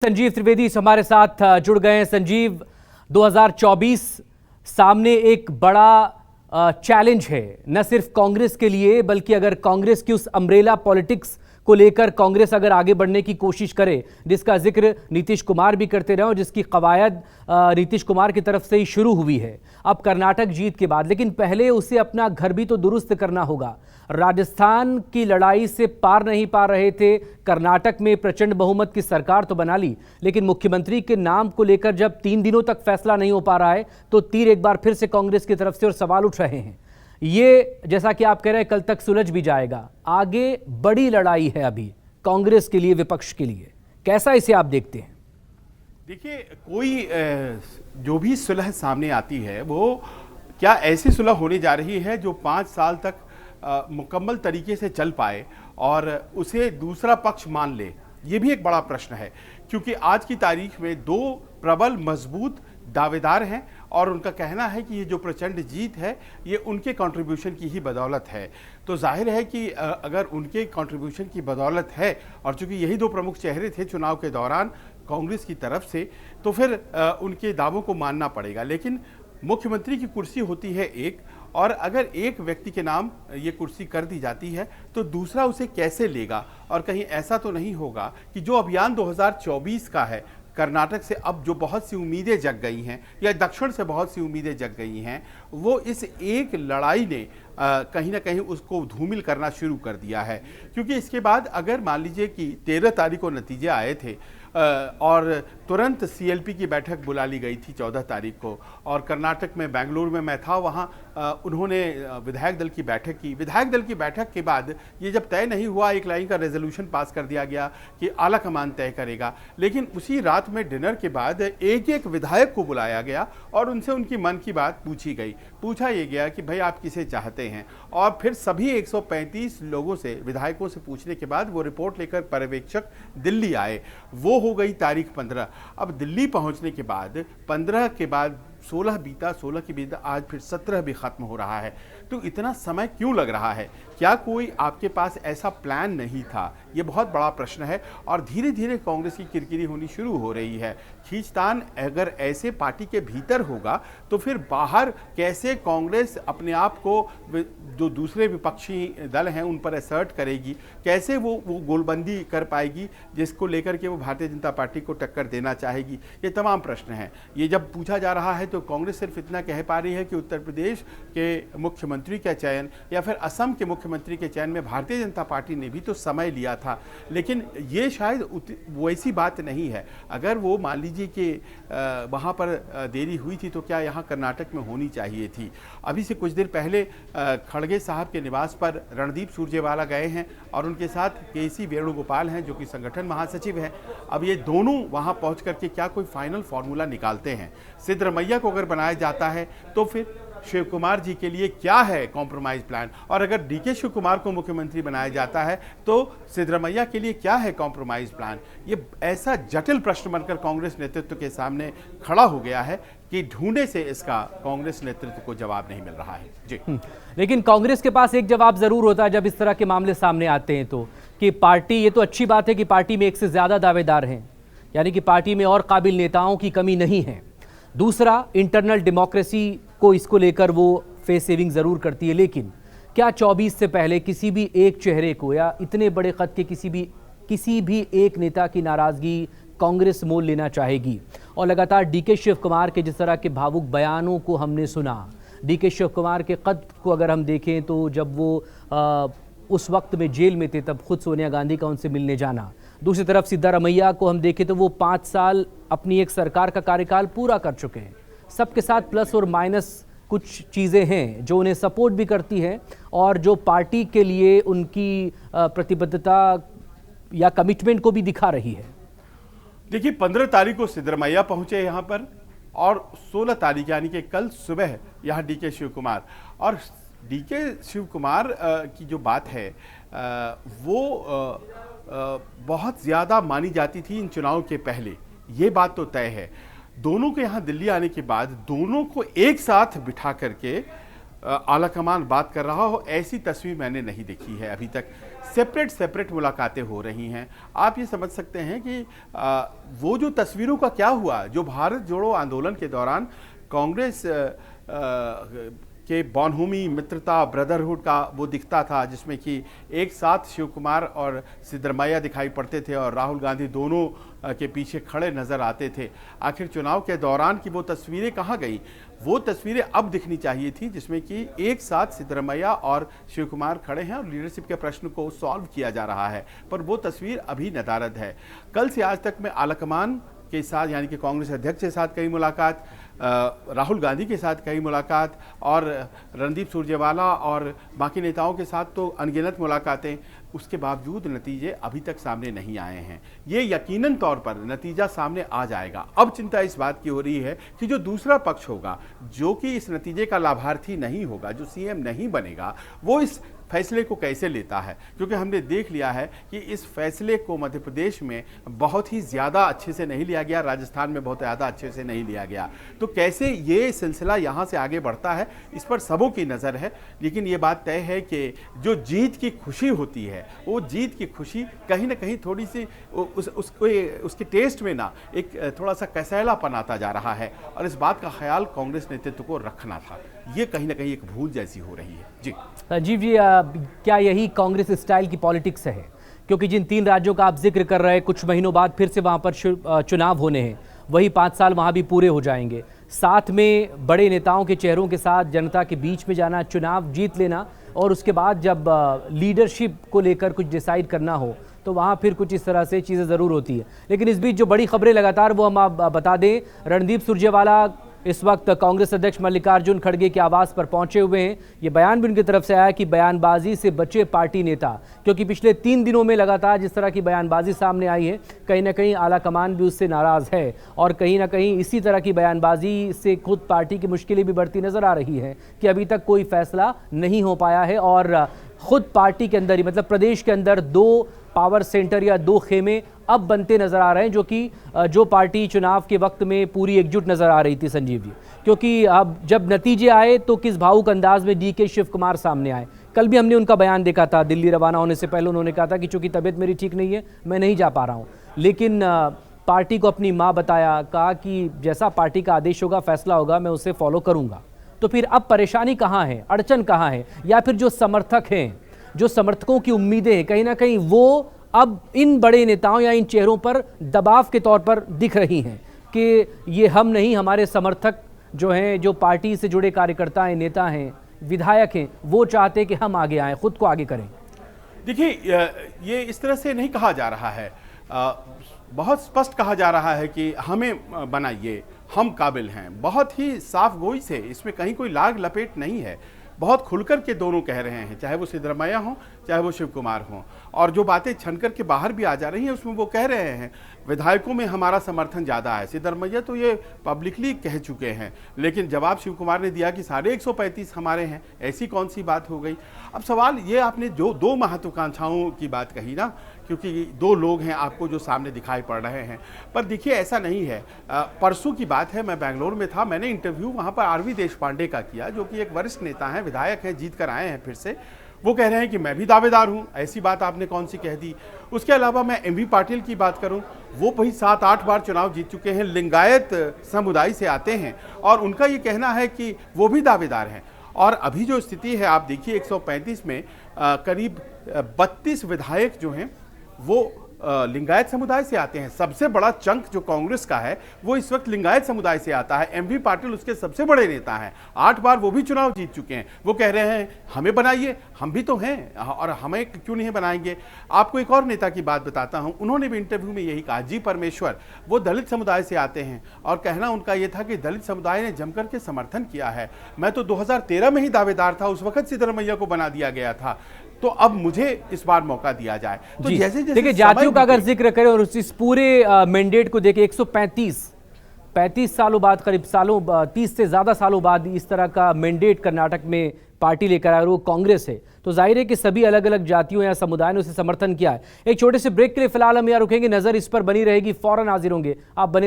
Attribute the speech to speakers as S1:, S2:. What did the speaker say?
S1: संजीव त्रिवेदी हमारे साथ जुड़ गए हैं। संजीव, 2024 सामने एक बड़ा चैलेंज है, न सिर्फ कांग्रेस के लिए बल्कि अगर कांग्रेस की उस अम्ब्रेला पॉलिटिक्स को लेकर कांग्रेस अगर आगे बढ़ने की कोशिश करे, जिसका जिक्र नीतीश कुमार भी करते रहे और जिसकी कवायद नीतीश कुमार की तरफ से ही शुरू हुई है अब कर्नाटक जीत के बाद, लेकिन पहले उसे अपना घर भी तो दुरुस्त करना होगा। राजस्थान की लड़ाई से पार नहीं पा रहे थे, कर्नाटक में प्रचंड बहुमत की सरकार तो बना ली, लेकिन मुख्यमंत्री के नाम को लेकर जब 3 दिनों तक फैसला नहीं हो पा रहा है तो तीर एक बार फिर से कांग्रेस की तरफ से और सवाल उठ रहे हैं। ये जैसा कि आप कह रहे हैं कल तक सुलझ भी जाएगा, आगे बड़ी लड़ाई है अभी कांग्रेस के लिए, विपक्ष के लिए। कैसा इसे आप देखते हैं?
S2: देखिए, कोई जो भी सुलह सामने आती है वो क्या ऐसी सुलह होने जा रही है जो 5 साल तक मुकम्मल तरीके से चल पाए और उसे दूसरा पक्ष मान ले, ये भी एक बड़ा प्रश्न है। क्योंकि आज की तारीख में 2 प्रबल मजबूत दावेदार हैं और उनका कहना है कि ये जो प्रचंड जीत है ये उनके कंट्रीब्यूशन की ही बदौलत है। तो जाहिर है कि अगर उनके कंट्रीब्यूशन की बदौलत है और चूंकि यही 2 प्रमुख चेहरे थे चुनाव के दौरान कांग्रेस की तरफ से, तो फिर उनके दावों को मानना पड़ेगा। लेकिन मुख्यमंत्री की कुर्सी होती है एक, और अगर एक व्यक्ति के नाम ये कुर्सी कर दी जाती है तो दूसरा उसे कैसे लेगा? और कहीं ऐसा तो नहीं होगा कि जो अभियान 2024 का है, कर्नाटक से अब जो बहुत सी उम्मीदें जग गई हैं या दक्षिण से बहुत सी उम्मीदें जग गई हैं, वो इस एक लड़ाई ने कहीं ना कहीं उसको धूमिल करना शुरू कर दिया है। क्योंकि इसके बाद अगर मान लीजिए कि 13 तारीख को नतीजे आए थे और तुरंत सीएलपी की बैठक बुला ली गई थी 14 तारीख को, और कर्नाटक में बेंगलुरु में मैं था, वहाँ उन्होंने विधायक दल की बैठक की। विधायक दल की बैठक के बाद ये जब तय नहीं हुआ, एक लाइन का रेजोल्यूशन पास कर दिया गया कि आला कमान तय करेगा, लेकिन उसी रात में डिनर के बाद एक एक विधायक को बुलाया गया और उनसे उनकी मन की बात पूछी गई। पूछा ये गया कि भाई आप किसे चाहते हैं, और फिर सभी 135 लोगों से, विधायकों से पूछने के बाद वो रिपोर्ट लेकर पर्यवेक्षक दिल्ली आए। वो हो गई तारीख 15। अब दिल्ली पहुंचने के बाद 15 के बाद 16 बीता, 16 के बीता, आज फिर 17 भी खत्म हो रहा है। तो इतना समय क्यों लग रहा है? क्या कोई आपके पास ऐसा प्लान नहीं था? ये बहुत बड़ा प्रश्न है और धीरे धीरे कांग्रेस की किरकिरी होनी शुरू हो रही है। खींचतान अगर ऐसे पार्टी के भीतर होगा तो फिर बाहर कैसे कांग्रेस अपने आप को जो दूसरे विपक्षी दल हैं उन पर असर्ट करेगी, कैसे वो गोलबंदी कर पाएगी जिसको लेकर के वो भारतीय जनता पार्टी को टक्कर देना चाहेगी? ये तमाम प्रश्न हैं। ये जब पूछा जा रहा है तो कांग्रेस सिर्फ इतना कह पा रही है कि उत्तर प्रदेश के मुख्यमंत्री का चयन या फिर असम के मुख्यमंत्री के चयन में भारतीय जनता पार्टी ने भी तो समय लिया था, लेकिन ये शायद वैसी बात नहीं है। अगर वो मान लीजिए कि वहाँ पर देरी हुई थी तो क्या यहाँ कर्नाटक में होनी चाहिए थी? अभी से कुछ देर पहले खड़गे साहब के निवास पर रणदीप सुरजेवाला गए हैं और उनके साथ केसी वेणुगोपाल हैं जो कि संगठन महासचिव हैं। अब ये दोनों वहाँ पहुँच करके क्या कोई फाइनल फॉर्मूला निकालते हैं? सिद्धरमैया को अगर बनाया जाता है तो फिर शिव कुमार जी के लिए क्या है कॉम्प्रोमाइज प्लान, और अगर डीके शिव कुमार को मुख्यमंत्री बनाया जाता है तो सिद्धरमैया के लिए क्या है कॉम्प्रोमाइज प्लान? ये ऐसा जटिल प्रश्न बनकर कांग्रेस नेतृत्व के सामने खड़ा हो गया है कि ढूंढे से इसका कांग्रेस नेतृत्व को जवाब नहीं मिल रहा है। जी,
S1: लेकिन कांग्रेस के पास एक जवाब जरूर होता है जब इस तरह के मामले सामने आते हैं तो, कि पार्टी, ये तो अच्छी बात है कि पार्टी में 1 से ज्यादा दावेदार हैं, यानी कि पार्टी में और काबिल नेताओं की कमी नहीं है। दूसरा, इंटरनल डेमोक्रेसी को इसको लेकर वो फेस सेविंग जरूर करती है, लेकिन क्या 24 से पहले किसी भी एक चेहरे को या इतने बड़े कद के किसी भी एक नेता की नाराजगी कांग्रेस मोल लेना चाहेगी? और लगातार डीके शिव कुमार के जिस तरह के भावुक बयानों को हमने सुना, डीके शिव कुमार के कद को अगर हम देखें तो जब वो उस वक्त में जेल में थे तब खुद सोनिया गांधी का उनसे मिलने जाना, दूसरी तरफ सिद्धरमैया को हम देखें तो वो 5 साल अपनी एक सरकार का कार्यकाल पूरा कर चुके हैं। सबके साथ प्लस और माइनस कुछ चीज़ें हैं जो उन्हें सपोर्ट भी करती हैं और जो पार्टी के लिए उनकी प्रतिबद्धता या कमिटमेंट को भी दिखा रही है।
S2: देखिए, 15 तारीख को सिद्धरमैया पहुंचे यहाँ पर और 16 तारीख यानी कि कल सुबह यहाँ डीके शिव कुमार। और डीके शिव कुमार की जो बात है वो बहुत ज़्यादा मानी जाती थी इन चुनाव के पहले, ये बात तो तय है। दोनों के यहाँ दिल्ली आने के बाद दोनों को एक साथ बिठा करके आला कमान बात कर रहा हो, ऐसी तस्वीर मैंने नहीं देखी है अभी तक। सेपरेट मुलाकातें हो रही हैं। आप ये समझ सकते हैं कि वो जो तस्वीरों का क्या हुआ, जो भारत जोड़ो आंदोलन के दौरान कांग्रेस के बनभूमि मित्रता ब्रदरहुड का वो दिखता था, जिसमें कि एक साथ शिव कुमार और सिद्धरमैया दिखाई पड़ते थे और राहुल गांधी दोनों के पीछे खड़े नजर आते थे। आखिर चुनाव के दौरान की वो तस्वीरें कहाँ गई? वो तस्वीरें अब दिखनी चाहिए थी, जिसमें कि एक साथ सिद्धरमैया और शिव कुमार खड़े हैं और लीडरशिप के प्रश्न को सॉल्व किया जा रहा है, पर वो तस्वीर अभी नदारद है। कल से आज तक में आलाकमान के साथ, यानी कि कांग्रेस अध्यक्ष के साथ कई मुलाकात, राहुल गांधी के साथ कई मुलाकात और रणदीप सुरजेवाला और बाकी नेताओं के साथ तो अनगिनत मुलाकातें, उसके बावजूद नतीजे अभी तक सामने नहीं आए हैं। ये यकीनन तौर पर नतीजा सामने आ जाएगा। अब चिंता इस बात की हो रही है कि जो दूसरा पक्ष होगा, जो कि इस नतीजे का लाभार्थी नहीं होगा, जो सीएम नहीं बनेगा, वो इस फैसले को कैसे लेता है, क्योंकि हमने देख लिया है कि इस फैसले को मध्य प्रदेश में बहुत ही ज़्यादा अच्छे से नहीं लिया गया, राजस्थान में बहुत ज़्यादा अच्छे से नहीं लिया गया। तो कैसे ये सिलसिला यहाँ से आगे बढ़ता है, इस पर सबों की नज़र है। लेकिन ये बात तय है कि जो जीत की खुशी होती है, वो जीत की खुशी कहीं ना कहीं थोड़ी सी उसके टेस्ट में ना एक थोड़ा सा कसैलापन आता जा रहा है, और इस बात का ख्याल कांग्रेस नेतृत्व को रखना था। ये कहीं ना कहीं एक भूल जैसी हो रही है। जी
S1: राजीव जी, क्या यही कांग्रेस स्टाइल की पॉलिटिक्स है? क्योंकि जिन 3 राज्यों का आप जिक्र कर रहे हैं, कुछ महीनों बाद फिर से वहां पर चुनाव होने हैं, वही 5 साल वहां भी पूरे हो जाएंगे। साथ में बड़े नेताओं के चेहरों के साथ जनता के बीच में जाना, चुनाव जीत लेना, और उसके बाद जब लीडरशिप को लेकर कुछ डिसाइड करना हो तो वहाँ फिर कुछ इस तरह से चीज़ें ज़रूर होती है। लेकिन इस बीच जो बड़ी खबरें लगातार, वो हम आप बता दें। रणदीप सुरजेवाला इस वक्त कांग्रेस अध्यक्ष मल्लिकार्जुन खड़गे के आवास पर पहुंचे हुए हैं। ये बयान भी उनकी तरफ से आया कि बयानबाजी से बचे पार्टी नेता, क्योंकि पिछले 3 दिनों में लगातार जिस तरह की बयानबाजी सामने आई है, कहीं ना कहीं आला कमान भी उससे नाराज़ है, और कहीं ना कहीं इसी तरह की बयानबाजी से खुद पार्टी की मुश्किलें भी बढ़ती नजर आ रही है कि अभी तक कोई फैसला नहीं हो पाया है। और खुद पार्टी के अंदर ही, मतलब प्रदेश के अंदर 2 पावर सेंटर या 2 खेमे अब बनते नजर आ रहे हैं, जो पार्टी चुनाव के वक्त में पूरी एकजुट नजर आ रही थी संजीव जी। क्योंकि अब जब नतीजे आए तो किस भावुक अंदाज में डीके शिव कुमार सामने आए। कल भी हमने उनका बयान देखा था, दिल्ली रवाना होने से पहले उन्होंने कहा था कि चूंकि तबीयत मेरी ठीक नहीं है, मैं नहीं जा पा रहा हूँ, लेकिन पार्टी को अपनी माँ बताया, कहा कि जैसा पार्टी का आदेश होगा, फैसला होगा, मैं उसे फॉलो करूँगा। तो फिर अब परेशानी कहाँ है, अड़चन कहाँ है? या फिर जो समर्थक हैं, जो समर्थकों की उम्मीदें हैं, कहीं ना कहीं वो अब इन बड़े नेताओं या इन चेहरों पर दबाव के तौर पर दिख रही हैं कि ये हम नहीं, हमारे समर्थक जो हैं, जो पार्टी से जुड़े कार्यकर्ता हैं, नेता हैं, विधायक हैं, वो चाहते हैं कि हम आगे आएं, खुद को आगे करें।
S2: देखिए, ये इस तरह से नहीं कहा जा रहा है। बहुत स्पष्ट कहा जा रहा है कि हमें बनाइए, हम काबिल हैं। बहुत ही साफ गोई से, इसमें कहीं कोई लाग लपेट नहीं है। बहुत खुलकर के दोनों कह रहे हैं, चाहे वो सिद्धरमैया हों, चाहे वो शिव कुमार हों। और जो बातें छनकर के बाहर भी आ जा रही हैं, उसमें वो कह रहे हैं विधायकों में हमारा समर्थन ज़्यादा है। सिद्धरमैया तो ये पब्लिकली कह चुके हैं, लेकिन जवाब शिव कुमार ने दिया कि सारे 135 हमारे हैं। ऐसी कौन सी बात हो गई? अब सवाल ये, आपने जो 2 महत्वाकांक्षाओं की बात कही ना, क्योंकि 2 लोग हैं आपको जो सामने दिखाई पड़ रहे हैं, पर देखिए ऐसा नहीं है। परसों की बात है, मैं बेंगलोर में था, मैंने इंटरव्यू वहाँ पर आरवी देशपांडे का किया, जो कि एक वरिष्ठ नेता हैं, विधायक हैं, जीत कर आए हैं फिर से। वो कह रहे हैं कि मैं भी दावेदार हूं। ऐसी बात आपने कौन सी कह दी? उसके अलावा मैं एमवी पाटिल की बात करूं, वो वही 7-8 बार चुनाव जीत चुके हैं, लिंगायत समुदाय से आते हैं, और उनका ये कहना है कि वो भी दावेदार हैं। और अभी जो स्थिति है, आप देखिए 135 में करीब 32 विधायक जो हैं वो लिंगायत समुदाय से आते हैं। सबसे बड़ा चंक जो कांग्रेस का है वो इस वक्त लिंगायत समुदाय से आता है। एमवी पाटिल उसके सबसे बड़े नेता हैं, 8 बार वो भी चुनाव जीत चुके हैं। वो कह रहे हैं हमें बनाइए, हम भी तो हैं और हमें क्यों नहीं बनाएंगे। आपको एक और नेता की बात बताता हूं, उन्होंने भी इंटरव्यू में यही कहा, जी परमेश्वर, वो दलित समुदाय से आते हैं, और कहना उनका ये था कि दलित समुदाय ने जमकर के समर्थन किया है। मैं तो 2013 में ही दावेदार था, उस वक्त सिद्धरमैया को बना दिया गया था, तो अब मुझे इस बार मौका दिया जाए। तो जैसे
S1: देखिए, जातियों का अगर जिक्र करें और इस पूरे मैंडेट को देखें, 135 सालों बाद, करीब 30 से ज़्यादा सालों बाद इस तरह का मैंडेट कर्नाटक में पार्टी लेकर आया, वो कांग्रेस है, तो जाहिर है कि सभी अलग अलग जातियों या समुदाय ने उसे समर्थन किया है। एक छोटे से ब्रेक के लिए फिलहाल हम यहाँ रुकेंगे, नज़र इस पर बनी रहेगी, फौरन हाजिर होंगे, आप बने